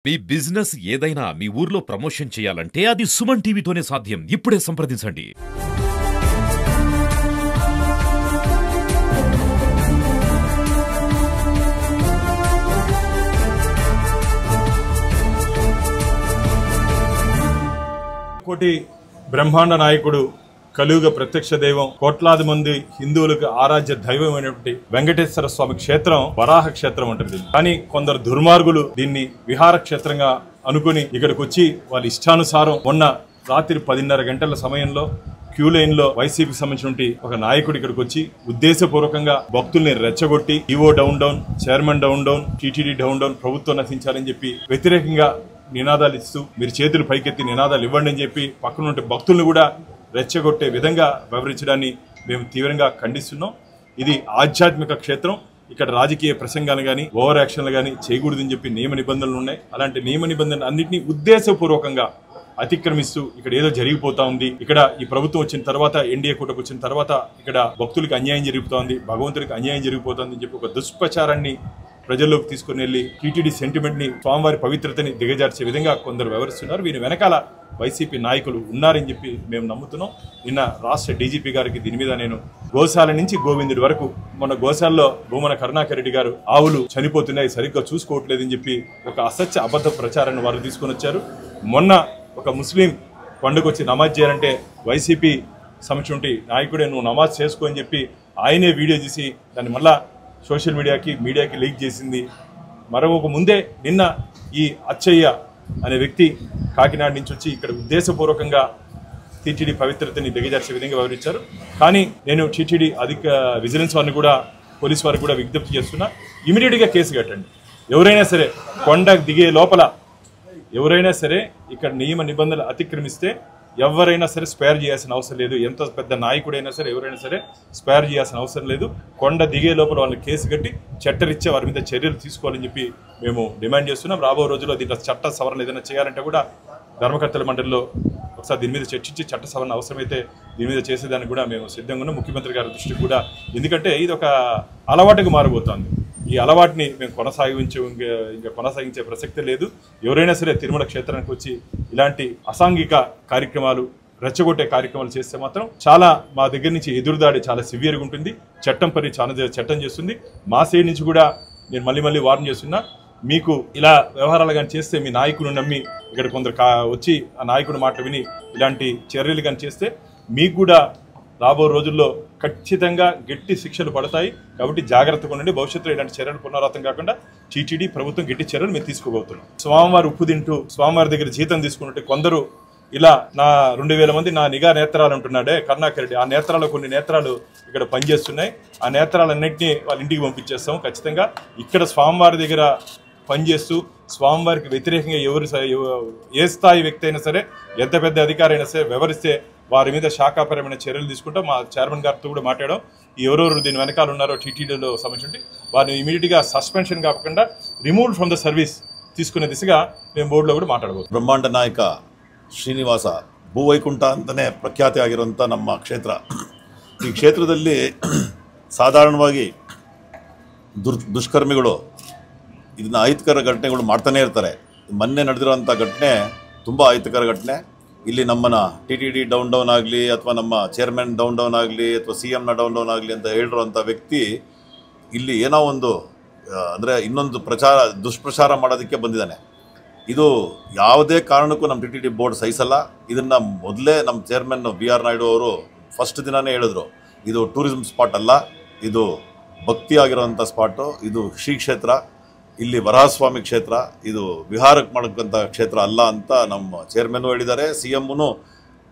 మీ business ఏదైనా మీ ఊర్లో promotion చేయాలంటే అది సుమన్ టీవీతోనే సాధ్యం. ఇప్పుడే సంప్రదించండి. కోటి బ్రహ్మాండ నాయకుడు కలియుగ ప్రత్యక్ష దైవం కోట్లాది మంది హిందువులకు ఆరాధ్య దైవమైనటువంటి వెంకటేశ్వర స్వామి క్షేత్రం వరాహ క్షేత్రం అంటారు. కానీ కొందరు దుర్మార్గులు దీన్ని విహార క్షేత్రంగా అనుకుని ఇక్కడికి వచ్చి వాళ్ళ ఇష్టానుసారం మొన్న రాత్రి 10:30 గంటల సమయంలో క్యూ లైన్ లో వైసీపీకి సంబంధించిన ఒక నాయకుడు ఇక్కడికి వచ్చి ఉద్దేశపూర్వకంగా భక్తుల్ని రెచ్చగొట్టి EO down down, chairman down down, TTD down down, ప్రభుత్వం నశించాలని చెప్పి వ్యతిరేకంగా నినాదాలు ఇస్తూ మీరు చేతులు పైకెత్తి నినాదాలు ఇవ్వండి అని చెప్పి పక్కనుంటే భక్తులను కూడా రెచ్చగొట్టే విధంగా వ్యవహరించడాన్ని మేము తీవ్రంగా ఖండిస్తున్నాం. ఇది ఆధ్యాత్మిక క్షేత్రం. ఇక్కడ రాజకీయ ప్రసంగాలు కానీ ఓవర్ యాక్షన్లు కానీ చేయకూడదని చెప్పి నియమ నిబంధనలు ఉన్నాయి. అలాంటి నియమ నిబంధనలు అన్నింటినీ ఉద్దేశపూర్వకంగా అతిక్రమిస్తూ ఇక్కడ ఏదో జరిగిపోతా ఉంది. ఇక్కడ ఈ ప్రభుత్వం వచ్చిన తర్వాత, ఎన్డీఏ కూటమి వచ్చిన తర్వాత ఇక్కడ భక్తులకు అన్యాయం జరుగుతోంది, భగవంతుడికి అన్యాయం జరిగిపోతుంది అని చెప్పి ఒక దుష్ప్రచారాన్ని ప్రజల్లోకి తీసుకుని వెళ్లి టీటీడీ సెంటిమెంట్ ని, స్వామివారి పవిత్రతని దిగజార్చే విధంగా కొందరు వ్యవహరిస్తున్నారు. వీరి వెనకాల వైసీపీ నాయకులు ఉన్నారని చెప్పి మేము నమ్ముతున్నాం. నిన్న రాష్ట్ర డీజీపీ గారికి దీని మీద నేను గోశాల నుంచి గోవిందుడి వరకు, మొన్న గోశాలలో భూమన కరుణాకర్ రెడ్డి గారు ఆవులు చనిపోతున్నాయి సరిగ్గా చూసుకోవట్లేదని చెప్పి ఒక అసత్య అబద్ధ ప్రచారాన్ని వారు తీసుకొని వచ్చారు. మొన్న ఒక ముస్లిం పండుగ వచ్చి నమాజ్ చేయాలంటే వైసీపీ సంబంధించిన నాయకుడే నువ్వు నమాజ్ చేసుకో అని చెప్పి ఆయనే వీడియో తీసి దాన్ని మళ్ళా సోషల్ మీడియాకి లీక్ చేసింది. మరొక ముందే నిన్న ఈ అచ్చయ్య అనే వ్యక్తి కాకినాడ నుంచి వచ్చి ఇక్కడ ఉద్దేశపూర్వకంగా టీటీడీ పవిత్రతని దిగజార్చే విధంగా వివరించారు. కానీ నేను టీటీడీ అధిక విజిలెన్స్ వారిని కూడా, పోలీసు వారికి కూడా విజ్ఞప్తి చేస్తున్నా, ఇమీడియట్గా కేసు కట్టండి. ఎవరైనా సరే కొండ దిగే లోపల ఎవరైనా సరే ఇక్కడ నియమ నిబంధనలు అతిక్రమిస్తే ఎవరైనా సరే స్పేర్ చేయాల్సిన అవసరం లేదు. ఎంత పెద్ద నాయకుడైనా సరే ఎవరైనా సరే స్పేర్ చేయాల్సిన అవసరం లేదు. కొండ దిగే లోపల వాళ్ళని కేసు కట్టి చట్టరీత్యా వారి మీద చర్యలు తీసుకోవాలని చెప్పి మేము డిమాండ్ చేస్తున్నాం. రాబో రోజుల్లో దీంట్లో చట్ట సవరణ ఏదైనా చేయాలంటే కూడా ధర్మకర్తల మండలిలో ఒకసారి దీని మీద చర్చించి చట్ట సవరణ అవసరమైతే దీని మీద చేసేదానికి కూడా మేము సిద్ధంగా ఉన్నాం. ముఖ్యమంత్రి గారి దృష్టికి కూడా, ఎందుకంటే ఇది ఒక అలవాటుగా మారబోతోంది. ఈ అలవాటుని మేము కొనసాగించే ప్రసక్తే లేదు. ఎవరైనా సరే తిరుమల క్షేత్రానికి వచ్చి ఇలాంటి అసాంఘిక కార్యక్రమాలు, రెచ్చగొట్టే కార్యక్రమాలు చేస్తే మాత్రం చాలా మా దగ్గర నుంచి ఎదురుదాడి చాలా సివియర్గా ఉంటుంది. చట్టం పని చాలా చట్టం చేస్తుంది. మా సైడ్ నుంచి కూడా నేను మళ్ళీ వార్న్ చేస్తున్నా, మీకు ఇలా వ్యవహారాలు కానీ చేస్తే మీ నాయకులు నమ్మి ఇక్కడ కొందరు వచ్చి ఆ నాయకుడి మాట విని ఇలాంటి చర్యలు కానీ చేస్తే మీకు కూడా రాబో రోజుల్లో ఖచ్చితంగా గట్టి శిక్షలు పడతాయి. కాబట్టి జాగ్రత్తగా ఉండండి. భవిష్యత్తులో ఇలాంటి చర్యలు పునరావృతం కాకుండా టీటీడీ ప్రభుత్వం గట్టి చర్యలు మేము తీసుకోబోతున్నాం. స్వామివారి ఉప్పు తింటూ స్వామివారి దగ్గర జీతం తీసుకున్నట్టు కొందరు ఇలా నా 2000 మంది నా నిఘా నేత్రాలు అంటున్నాడే కరుణాకర్ రెడ్డి, ఆ నేత్రాలు కొన్ని నేత్రాలు ఇక్కడ పనిచేస్తున్నాయి. ఆ నేత్రాలన్నింటినీ వాళ్ళ ఇంటికి పంపించేస్తాం. ఖచ్చితంగా ఇక్కడ స్వామివారి దగ్గర పనిచేస్తూ స్వామివారికి వ్యతిరేకంగా ఏ స్థాయి వ్యక్తి అయినా సరే, ఎంత పెద్ద అధికారి అయినా సరే వ్యవహరిస్తే వారి మీద శాఖాపరమైన చర్యలు తీసుకుంటాం. మా చైర్మన్ గారితో కూడా మాట్లాడాం. ఎవరెవరు దీని వెనకాల ఉన్నారో టీటీడీలో సంబంధించి వారిని ఇమీడియట్గా సస్పెన్షన్ కాకుండా రిమూవ్ ఫ్రమ్ ద సర్వీస్ తీసుకునే దిశగా మేము బోర్డులో కూడా ಮಾತಾಡಬಹುದು. ಬ್ರಹ್ಮಾಂಡ ನಾಯಕ ಶ್ರೀನಿವಾಸ ಭೂವೈಕುಂಠ ಅಂತಲೇ ಪ್ರಖ್ಯಾತಿ ಆಗಿರುವಂಥ ನಮ್ಮ ಕ್ಷೇತ್ರ. ಈ ಕ್ಷೇತ್ರದಲ್ಲಿ ಸಾಧಾರಣವಾಗಿ ದುಷ್ಕರ್ಮಿಗಳು ಇದನ್ನ ಅಹಿತಕರ ಘಟನೆಗಳು ಮಾಡ್ತಾನೆ ಇರ್ತಾರೆ. ಮೊನ್ನೆ ನಡೆದಿರುವಂಥ ಘಟನೆ ತುಂಬ ಅಹಿತಕರ ಘಟನೆ. ಇಲ್ಲಿ ನಮ್ಮನ್ನ ಟಿಟಿಡಿ ಡೌನ್ ಆಗಲಿ ಅಥವಾ ನಮ್ಮ ಚೇರ್ಮನ್ ಡೌನ್ ಆಗಲಿ ಅಥವಾ CMನ ಡೌನ್ ಆಗಲಿ ಅಂತ ಹೇಳಿರುವಂಥ ವ್ಯಕ್ತಿ ಇಲ್ಲಿ ಏನೋ ಒಂದು ಅಂದರೆ ಇನ್ನೊಂದು ದುಷ್ಪ್ರಚಾರ ಮಾಡೋದಕ್ಕೆ ಬಂದಿದ್ದಾನೆ. ಇದು ಯಾವುದೇ ಕಾರಣಕ್ಕೂ ನಮ್ಮ ಟಿಟಿಡಿ ಬೋರ್ಡ್ ಸಹಿಸಲ್ಲ. ಇದನ್ನು ಮೊದಲೇ ನಮ್ಮ ಚೇರ್ಮನ್ BR ನಾಯ್ಡು ಅವರು ಫಸ್ಟ್ ದಿನವೇ ಹೇಳಿದ್ರು, ಇದು ಟೂರಿಸಂ ಸ್ಪಾಟ್ ಅಲ್ಲ, ಇದು ಭಕ್ತಿ ಆಗಿರೋವಂಥ ಸ್ಪಾಟು, ಇದು ಶ್ರೀ ಕ್ಷೇತ್ರ, ಇಲ್ಲಿ ವರಹಸ್ವಾಮಿ ಕ್ಷೇತ್ರ, ಇದು ವಿಹಾರಕ್ಕೆ ಮಾಡಕ್ಕಂಥ ಕ್ಷೇತ್ರ ಅಲ್ಲ ಅಂತ ನಮ್ಮ ಚೇರ್ಮನ್ನು ಹೇಳಿದ್ದಾರೆ. CMನು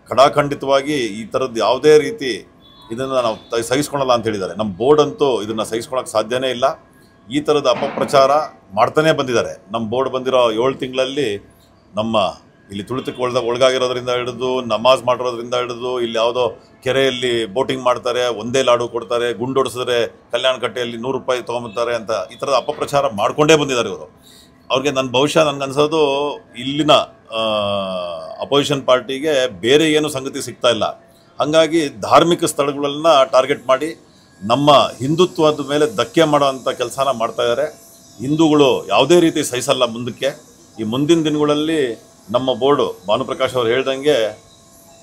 ಖಡಾಖಂಡಿತವಾಗಿ ಈ ಥರದ್ದು ಯಾವುದೇ ರೀತಿ ಇದನ್ನು ನಾವು ಸಹಿಸ್ಕೊಳ್ಳಲ್ಲ ಅಂತ ಹೇಳಿದ್ದಾರೆ. ನಮ್ಮ ಬೋರ್ಡ್ ಅಂತೂ ಇದನ್ನು ಸಹಿಸ್ಕೊಳ್ಳೋಕೆ ಸಾಧ್ಯನೇ ಇಲ್ಲ. ಈ ಥರದ ಅಪಪ್ರಚಾರ ಮಾಡ್ತಾನೇ ಬಂದಿದ್ದಾರೆ. ನಮ್ಮ ಬೋರ್ಡ್ ಬಂದಿರೋ 7 ತಿಂಗಳಲ್ಲಿ ನಮ್ಮ ಇಲ್ಲಿ ತುಳಿತಕ್ಕೆ ಒಳಗಾಗಿರೋದ್ರಿಂದ ಹಿಡಿದು, ನಮಾಜ್ ಮಾಡಿರೋದ್ರಿಂದ ಹಿಡಿದು, ಇಲ್ಲಿ ಯಾವುದೋ ಕೆರೆಯಲ್ಲಿ ಬೋಟಿಂಗ್ ಮಾಡ್ತಾರೆ, ಒಂದೇ ಲಾಡು ಕೊಡ್ತಾರೆ, ಗುಂಡೊಡಿಸಿದ್ರೆ ಕಲ್ಯಾಣ ಕಟ್ಟೆಯಲ್ಲಿ 100 ರೂಪಾಯಿ ತೊಗೊಂಬರ್ತಾರೆ ಅಂತ ಈ ಥರದ ಅಪಪ್ರಚಾರ ಮಾಡಿಕೊಂಡೇ ಬಂದಿದ್ದಾರೆ ಇವರು. ಅವ್ರಿಗೆ ಬಹುಶಃ ನನಗನ್ಸೋದು ಇಲ್ಲಿನ ಅಪೋಸಿಷನ್ ಪಾರ್ಟಿಗೆ ಬೇರೆ ಏನು ಸಂಗತಿ ಸಿಗ್ತಾ ಇಲ್ಲ. ಹಾಗಾಗಿ ಧಾರ್ಮಿಕ ಸ್ಥಳಗಳನ್ನ ಟಾರ್ಗೆಟ್ ಮಾಡಿ ನಮ್ಮ ಹಿಂದುತ್ವದ ಮೇಲೆ ಧಕ್ಕೆ ಮಾಡೋವಂಥ ಕೆಲಸನ ಮಾಡ್ತಾ ಇದ್ದಾರೆ. ಹಿಂದೂಗಳು ಯಾವುದೇ ರೀತಿ ಸಹಿಸಲ್ಲ ಮುಂದಕ್ಕೆ. ಈ ಮುಂದಿನ ದಿನಗಳಲ್ಲಿ ನಮ್ಮ ಬೋರ್ಡು ಭಾನುಪ್ರಕಾಶ್ ಅವರು ಹೇಳ್ದಂಗೆ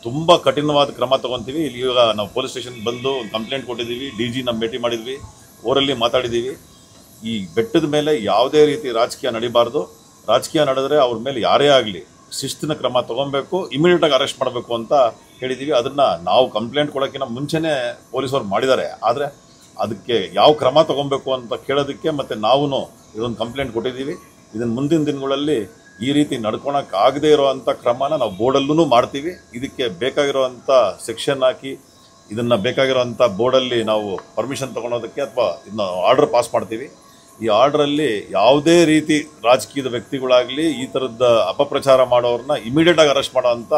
ತುಂಬ ಕಠಿಣವಾದ ಕ್ರಮ ತೊಗೊತೀವಿ. ಇಲ್ಲಿ ಇವಾಗ ನಾವು ಪೊಲೀಸ್ ಸ್ಟೇಷನ್ಗೆ ಬಂದು ಒಂದು ಕಂಪ್ಲೇಂಟ್ ಕೊಟ್ಟಿದ್ದೀವಿ, DG ನಮ್ಮ ಭೇಟಿ ಮಾಡಿದ್ವಿ, ಓರಲ್ಲಿ ಮಾತಾಡಿದ್ದೀವಿ. ಈ ಬೆಟ್ಟದ ಮೇಲೆ ಯಾವುದೇ ರೀತಿ ರಾಜಕೀಯ ನಡಿಬಾರ್ದು. ರಾಜಕೀಯ ನಡೆದ್ರೆ ಅವ್ರ ಮೇಲೆ ಯಾರೇ ಆಗಲಿ ಶಿಸ್ತಿನ ಕ್ರಮ ತೊಗೊಬೇಕು, ಇಮಿಡಿಯೇಟಾಗಿ ಅರೆಸ್ಟ್ ಮಾಡಬೇಕು ಅಂತ ಹೇಳಿದ್ದೀವಿ. ಅದನ್ನು ನಾವು ಕಂಪ್ಲೇಂಟ್ ಕೊಡೋಕ್ಕಿಂತ ಮುಂಚೆನೇ ಪೊಲೀಸವ್ರು ಮಾಡಿದ್ದಾರೆ. ಆದರೆ ಅದಕ್ಕೆ ಯಾವ ಕ್ರಮ ತೊಗೊಬೇಕು ಅಂತ ಕೇಳೋದಕ್ಕೆ ಮತ್ತು ನಾವು ಇದೊಂದು ಕಂಪ್ಲೇಂಟ್ ಕೊಟ್ಟಿದ್ದೀವಿ. ಇದನ್ನು ಮುಂದಿನ ದಿನಗಳಲ್ಲಿ ಈ ರೀತಿ ನಡ್ಕೊಳಕ್ಕಾಗದೇ ಇರೋವಂಥ ಕ್ರಮನ ನಾವು ಬೋರ್ಡಲ್ಲೂ ಮಾಡ್ತೀವಿ. ಇದಕ್ಕೆ ಬೇಕಾಗಿರೋವಂಥ ಸೆಕ್ಷನ್ ಹಾಕಿ ಇದನ್ನು ಬೇಕಾಗಿರೋವಂಥ ಬೋರ್ಡಲ್ಲಿ ನಾವು ಪರ್ಮಿಷನ್ ತೊಗೊಳೋದಕ್ಕೆ ಅಥವಾ ಇದನ್ನ ಆರ್ಡರ್ ಪಾಸ್ ಮಾಡ್ತೀವಿ. ಈ ಆರ್ಡ್ರಲ್ಲಿ ಯಾವುದೇ ರೀತಿ ರಾಜಕೀಯದ ವ್ಯಕ್ತಿಗಳಾಗಲಿ ಈ ಥರದ ಅಪಪ್ರಚಾರ ಮಾಡೋರನ್ನ ಇಮಿಡಿಯೇಟಾಗಿ ಅರೆಸ್ಟ್ ಮಾಡೋವಂಥ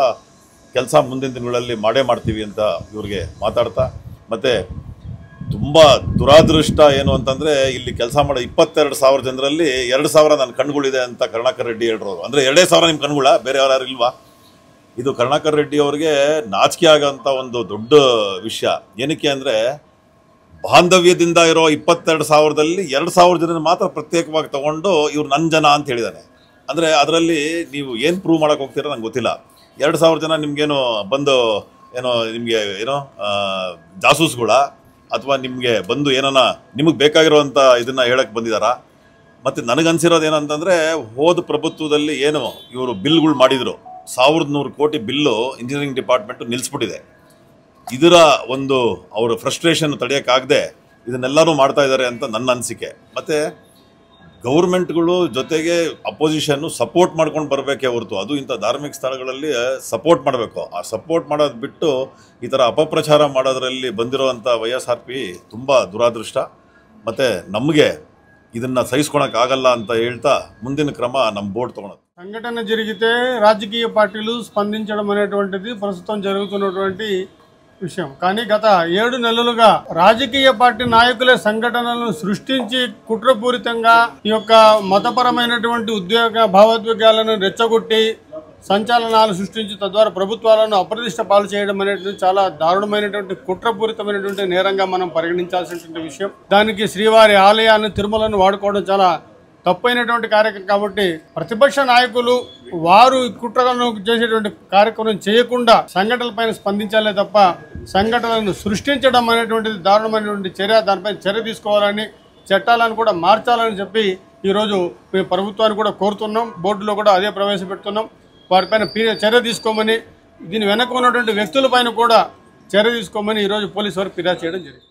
ಕೆಲಸ ಮುಂದಿನ ದಿನಗಳಲ್ಲಿ ಮಾಡೇ ಮಾಡ್ತೀವಿ ಅಂತ ಇವ್ರಿಗೆ ಮಾತಾಡ್ತಾ, ಮತ್ತು ತುಂಬ ದುರಾದೃಷ್ಟ ಏನು ಅಂತಂದರೆ ಇಲ್ಲಿ ಕೆಲಸ ಮಾಡೋ 22,000 ಜನರಲ್ಲಿ 2,000 ನನ್ನ ಕಣ್ಗಳಿದೆ ಅಂತ ಕರುಣಾಕರ್ ರೆಡ್ಡಿ ಹೇಳಿರೋರು. ಅಂದರೆ 2,000 ನಿಮ್ಮ ಕಣ್ಗಳ, ಬೇರೆ ಯಾರು ಇಲ್ವಾ? ಇದು ಕರುಣಾಕರ್ ರೆಡ್ಡಿ ಅವರಿಗೆ ನಾಚಿಕೆ ಆಗೋಂಥ ಒಂದು ದೊಡ್ಡ ವಿಷಯ. ಏನಕ್ಕೆ ಅಂದರೆ ಬಾಂಧವ್ಯದಿಂದ ಇರೋ 22,000ದಲ್ಲಿ 2,000 ಜನ ಮಾತ್ರ ಪ್ರತ್ಯೇಕವಾಗಿ ತೊಗೊಂಡು ಇವ್ರು ನನ್ನ ಜನ ಅಂತ ಹೇಳಿದ್ದಾನೆ. ಅಂದರೆ ಅದರಲ್ಲಿ ನೀವು ಏನು ಪ್ರೂವ್ ಮಾಡೋಕ್ಕೆ ಹೋಗ್ತೀರೋ ನಂಗೆ ಗೊತ್ತಿಲ್ಲ. 2,000 ಜನ ನಿಮಗೇನು ಬಂದು ಏನೋ ನಿಮಗೆ ಏನೋ ಜಾಸೂಸ್ಗಳ ಅಥವಾ ನಿಮಗೆ ಬಂದು ಏನಾನ ನಿಮಗೆ ಬೇಕಾಗಿರೋವಂಥ ಇದನ್ನು ಹೇಳಕ್ಕೆ ಬಂದಿದ್ದಾರಾ? ಮತ್ತು ನನಗನ್ಸಿರೋದು ಏನಂತಂದರೆ ಹೋದ ಪ್ರಭುತ್ವದಲ್ಲಿ ಏನು ಇವರು ಬಿಲ್ಗಳು ಮಾಡಿದರು, 1,100 ಕೋಟಿ ಬಿಲ್ಲು ಇಂಜಿನಿಯರಿಂಗ್ ಡಿಪಾರ್ಟ್ಮೆಂಟು ನಿಲ್ಲಿಸ್ಬಿಟ್ಟಿದೆ. ಇದರ ಒಂದು ಅವರ ಫ್ರಸ್ಟ್ರೇಷನ್ ತಡೆಯೋಕ್ಕಾಗದೆ ಇದನ್ನೆಲ್ಲರೂ ಮಾಡ್ತಾ ಇದ್ದಾರೆ ಅಂತ ನನ್ನ ಅನಿಸಿಕೆ. ಮತ್ತು ಗೌರ್ಮೆಂಟ್ಗಳು ಜೊತೆಗೆ ಅಪೋಸಿಷನ್ನು ಸಪೋರ್ಟ್ ಮಾಡ್ಕೊಂಡು ಬರಬೇಕೇ ಹೊರತು ಅದು ಇಂಥ ಧಾರ್ಮಿಕ ಸ್ಥಳಗಳಲ್ಲಿ ಸಪೋರ್ಟ್ ಮಾಡಬೇಕು. ಆ ಸಪೋರ್ಟ್ ಮಾಡೋದು ಬಿಟ್ಟು ಈ ಥರ ಅಪಪ್ರಚಾರ ಮಾಡೋದರಲ್ಲಿ ಬಂದಿರೋವಂಥ YSRP ತುಂಬ ದುರಾದೃಷ್ಟ. ಮತ್ತು ನಮಗೆ ಇದನ್ನು సహించుకోవడానికి ಅಂತ ಹೇಳ್ತಾ ముందిన క్రమ ನಮ್ಮ బోర్డు తోనది. సంఘటన జరిగితే రాజకీయ పార్టీలు స్పందించడం అనేటువంటిది ప్రస్తుతం జరుగుతున్నటువంటి విషయం. కానీ గత 7 నెలలుగా రాజకీయ పార్టీ నాయకులే సంఘటనలను సృష్టించి కుట్రపూరితంగా ఈ యొక్క మతపరమైనటువంటి భావోద్వేగాలను రెచ్చగొట్టి సంచలనాలు సృష్టించి తద్వారా ప్రభుత్వాలను అప్రతిష్ట పాలు చేయడం అనేటువంటి చాలా దారుణమైనటువంటి కుట్రపూరితమైనటువంటి నేరంగా మనం పరిగణించాల్సినటువంటి విషయం. దానికి శ్రీవారి ఆలయాన్ని తిరుమలను వాడుకోవడం చాలా తప్పైనటువంటి కార్యక్రమం. కాబట్టి ప్రతిపక్ష నాయకులు వారు కుట్రలను చేసేటువంటి కార్యక్రమం చేయకుండా సంఘటనలపైన స్పందించాలే తప్ప సంఘటనలను సృష్టించడం అనేటువంటిది దారుణమైనటువంటి చర్య. దానిపై చర్య తీసుకోవాలని, చట్టాలను కూడా మార్చాలని చెప్పి ఈరోజు మేము ప్రభుత్వాన్ని కూడా కోరుతున్నాం. బోర్డులో కూడా అదే ప్రవేశపెడుతున్నాం. వారిపైన చర్య తీసుకోమని, దీని వెనక ఉన్నటువంటి వ్యక్తులపైన కూడా చర్య తీసుకోమని ఈరోజు పోలీసు వారికి ఫిర్యాదు చేయడం జరిగింది.